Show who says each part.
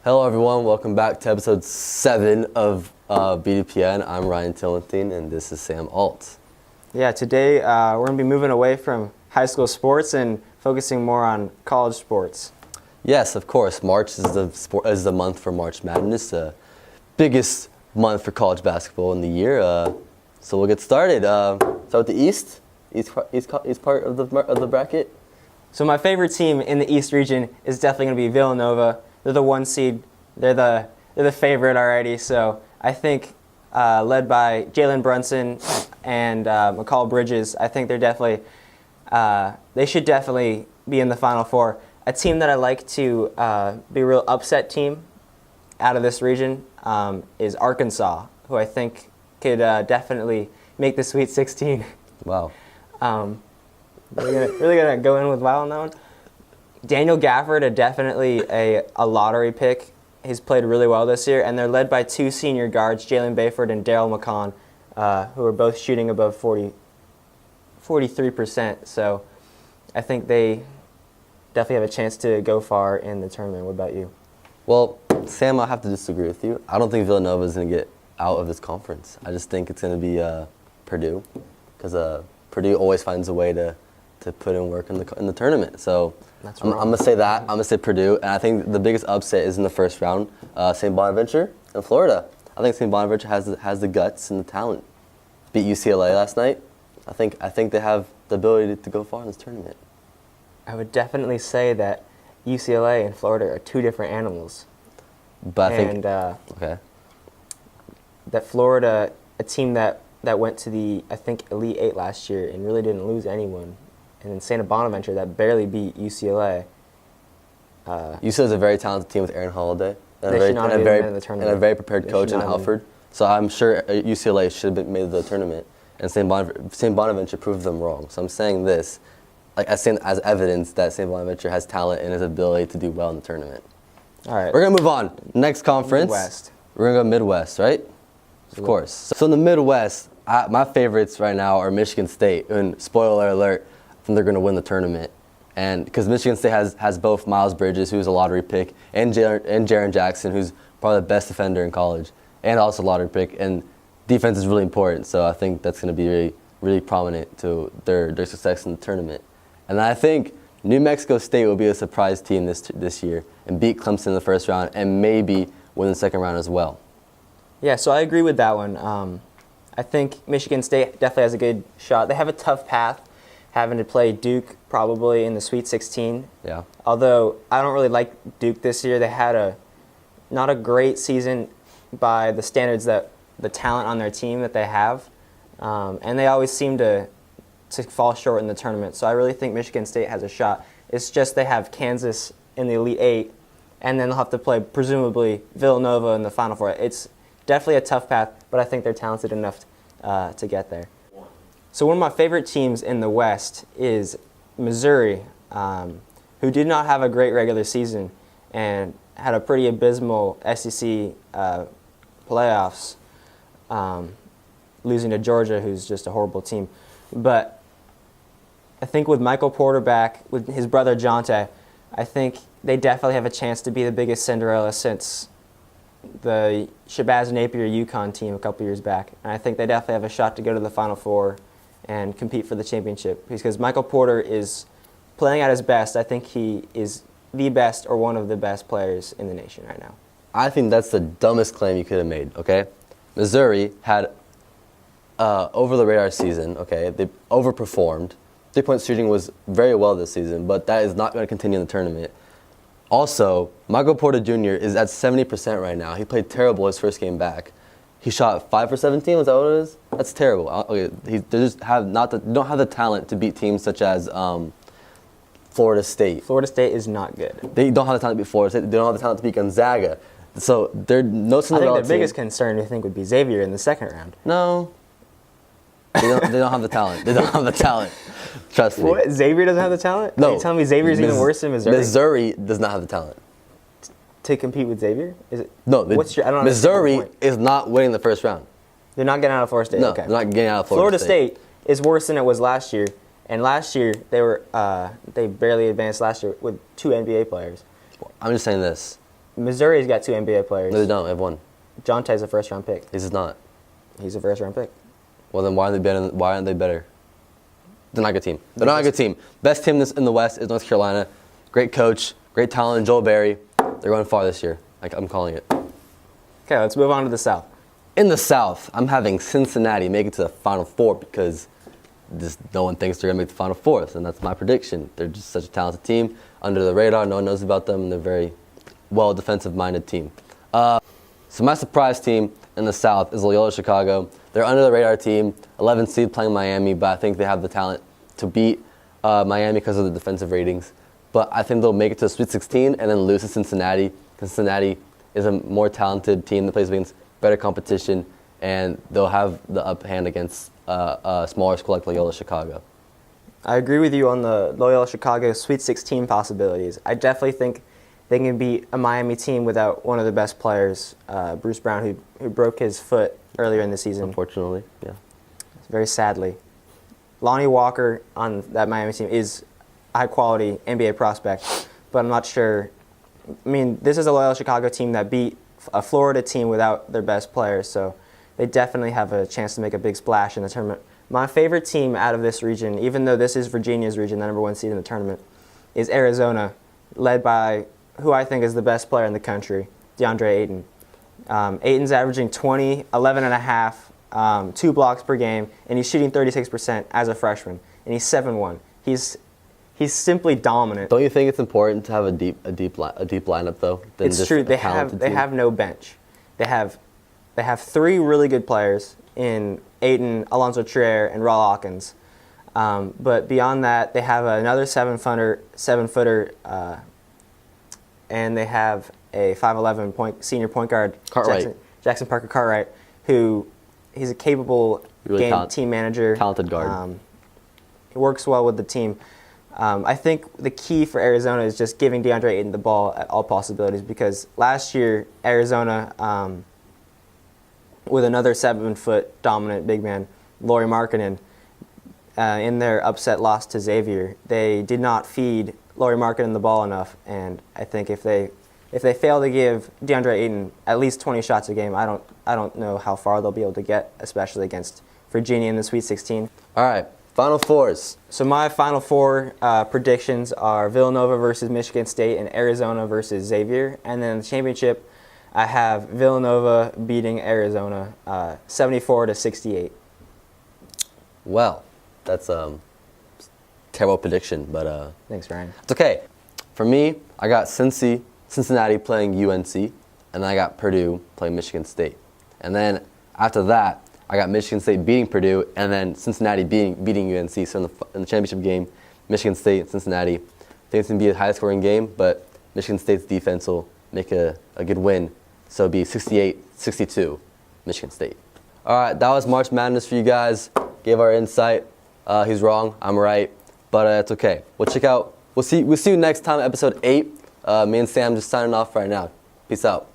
Speaker 1: Hello everyone, welcome back to episode 7 of BDPN. I'm Ryan Tillantine and this is Sam Alt.
Speaker 2: Yeah, today we're going to be moving away from high school sports and focusing more on college sports.
Speaker 1: Yes, of course. March is the month for March Madness, the biggest month for college basketball in the year. So we'll get started. Start with the East part of the bracket.
Speaker 2: So my favorite team in the East region is definitely going to be Villanova. They're the 1 seed. They're the favorite already. So I think led by Jalen Brunson and McCall Bridges, I think they should definitely be in the Final Four. A team that I like to be a real upset team out of this region is Arkansas, who I think could definitely make the Sweet 16.
Speaker 1: Wow.
Speaker 2: Really gonna go in with wow on that one. Daniel Gafford, definitely a lottery pick. He's played really well this year, and they're led by 2 senior guards, Jalen Bayford and Daryl McCon, who are both shooting above 43%. So I think they definitely have a chance to go far in the tournament. What about you?
Speaker 1: Well, Sam, I have to disagree with you. I don't think Villanova is going to get out of this conference. I just think it's going to be Purdue, because Purdue always finds a way to put in work in the tournament. So I'm going to say that. I'm going to say Purdue. And I think the biggest upset is in the first round, St. Bonaventure in Florida. I think St. Bonaventure has the guts and the talent. Beat UCLA last night. I think they have the ability to go far in this tournament.
Speaker 2: I would definitely say that UCLA and Florida are 2 different animals.
Speaker 1: But I think okay.
Speaker 2: That Florida, a team that went to the, I think, Elite 8 last year and really didn't lose anyone. And then St. Bonaventure that barely beat UCLA.
Speaker 1: UCLA is a very talented team with Aaron Holiday and a very prepared coach in Alford. So I'm sure UCLA should have made the tournament, and St. Bonaventure proved them wrong. So I'm saying this, as evidence that St. Bonaventure has talent and his ability to do well in the tournament.
Speaker 2: All right.
Speaker 1: We're gonna move on. Next conference.
Speaker 2: Midwest.
Speaker 1: We're gonna go Midwest, right? Of course. So in the Midwest, my favorites right now are Michigan State, and spoiler alert, I think they're going to win the tournament. And because Michigan State has both Miles Bridges, who's a lottery pick, and Jaren Jackson, who's probably the best defender in college, and also a lottery pick. And defense is really important, so I think that's going to be really, really prominent to their success in the tournament. And I think New Mexico State will be a surprise team this year and beat Clemson in the first round and maybe win the second round as well.
Speaker 2: Yeah, so I agree with that one. I think Michigan State definitely has a good shot. They have a tough path, having to play Duke probably in the Sweet 16.
Speaker 1: Yeah.
Speaker 2: Although I don't really like Duke this year. They had not a great season by the standards that the talent on their team that they have, and they always seem to fall short in the tournament. So I really think Michigan State has a shot. It's just they have Kansas in the Elite 8, and then they'll have to play presumably Villanova in the Final Four. It's definitely a tough path, but I think they're talented enough to get there. So one of my favorite teams in the West is Missouri, who did not have a great regular season and had a pretty abysmal SEC playoffs, losing to Georgia, who's just a horrible team. But I think with Michael Porter back, with his brother Jonte, I think they definitely have a chance to be the biggest Cinderella since the Shabazz Napier UConn team a couple years back. And I think they definitely have a shot to go to the Final Four and compete for the championship. Because Michael Porter is playing at his best. I think he is the best or one of the best players in the nation right now.
Speaker 1: I think that's the dumbest claim you could have made, okay? Missouri had over-the-radar season, okay? They overperformed. 3-point shooting was very well this season, but that is not going to continue in the tournament. Also, Michael Porter Jr. is at 70% right now. He played terrible his first game back. He shot 5 for 17. Was that what it is? That's terrible. Okay, they just don't have the talent to beat teams such as Florida State.
Speaker 2: Florida State is not good.
Speaker 1: They don't have the talent to beat Florida State. They don't have the talent to beat Gonzaga. So they're no Cinderella.
Speaker 2: I think the biggest concern I think would be Xavier in the second round.
Speaker 1: No. They don't have the talent. They don't have the talent. Trust me.
Speaker 2: What? Xavier doesn't have the talent?
Speaker 1: No.
Speaker 2: Are you telling me Xavier's even worse than Missouri?
Speaker 1: Missouri does not have the talent.
Speaker 2: To compete with Xavier? Is it?
Speaker 1: No.
Speaker 2: I don't
Speaker 1: Missouri is not winning the first round.
Speaker 2: They're not getting out of Florida State?
Speaker 1: No,
Speaker 2: okay.
Speaker 1: they're not getting out of Florida
Speaker 2: State is worse than it was last year. And last year, they barely advanced last year with 2 NBA players.
Speaker 1: I'm just saying this.
Speaker 2: Missouri's got 2 NBA players.
Speaker 1: No, they don't. They have one.
Speaker 2: Jonte's a first-round pick.
Speaker 1: This is not.
Speaker 2: He's a first-round pick.
Speaker 1: Well, then why aren't they better? Why aren't they better? They're not a good team. They're not a good team. Best team in the West is North Carolina. Great coach, great talent in Joel Berry. They're going far this year. I'm calling it.
Speaker 2: Okay, let's move on to the South.
Speaker 1: In the South, I'm having Cincinnati make it to the Final Four because just no one thinks they're going to make the Final Four, and that's my prediction. They're just such a talented team, under the radar, no one knows about them, and they're a very well defensive-minded team. So my surprise team in the South is Loyola Chicago. They're under the radar team, 11 seed playing Miami, but I think they have the talent to beat Miami because of the defensive ratings. But I think they'll make it to the Sweet 16 and then lose to Cincinnati. Cincinnati is a more talented team that plays against better competition, and they'll have the upper hand against a smaller school like Loyola Chicago.
Speaker 2: I agree with you on the Loyola Chicago Sweet 16 possibilities. I definitely think they can beat a Miami team without one of the best players, Bruce Brown, who broke his foot earlier in the season.
Speaker 1: Unfortunately, yeah.
Speaker 2: Very sadly. Lonnie Walker on that Miami team is a high-quality NBA prospect, but I'm not sure. I mean, this is a Loyola Chicago team that beat a Florida team without their best players, so they definitely have a chance to make a big splash in the tournament. My favorite team out of this region, even though this is Virginia's region, the number 1 seed in the tournament, is Arizona, led by who I think is the best player in the country, DeAndre Ayton. Ayton's averaging 20, 11 and a half, 2 blocks per game, and he's shooting 36% as a freshman, and he's 7'1". He's simply dominant.
Speaker 1: Don't you think it's important to have a deep lineup though? Than
Speaker 2: It's
Speaker 1: just
Speaker 2: true.
Speaker 1: a
Speaker 2: They
Speaker 1: talented
Speaker 2: have
Speaker 1: team?
Speaker 2: no bench. They have 3 really good players in Ayton, Alonzo Trier, and Raw Hawkins. But beyond that, they have another 7-footer, and they have a 5'11" senior point guard, Jackson Parker Cartwright, who he's a capable team manager.
Speaker 1: Talented guard.
Speaker 2: He works well with the team. I think the key for Arizona is just giving DeAndre Ayton the ball at all possibilities, because last year Arizona, with another 7-foot dominant big man, Lauri Markkanen, in their upset loss to Xavier, they did not feed Lauri Markkanen the ball enough, and I think if they fail to give DeAndre Ayton at least 20 shots a game, I don't know how far they'll be able to get, especially against Virginia in the Sweet 16.
Speaker 1: All right, Final Fours.
Speaker 2: So my Final Four predictions are Villanova versus Michigan State and Arizona versus Xavier, and then the championship, I have Villanova beating Arizona 74-68.
Speaker 1: Well, that's a terrible prediction, but
Speaker 2: Thanks, Ryan.
Speaker 1: it's okay. For me, I got Cincinnati playing UNC, and then I got Purdue playing Michigan State. And then after that, I got Michigan State beating Purdue, and then Cincinnati beating UNC. So in the championship game, Michigan State and Cincinnati. I think it's going to be a high-scoring game, but Michigan State's defense will make a good win. So it'll be 68-62, Michigan State. All right, that was March Madness for you guys. Gave our insight. He's wrong, I'm right, but it's okay. We'll see you next time, episode 8. Me and Sam just signing off right now. Peace out.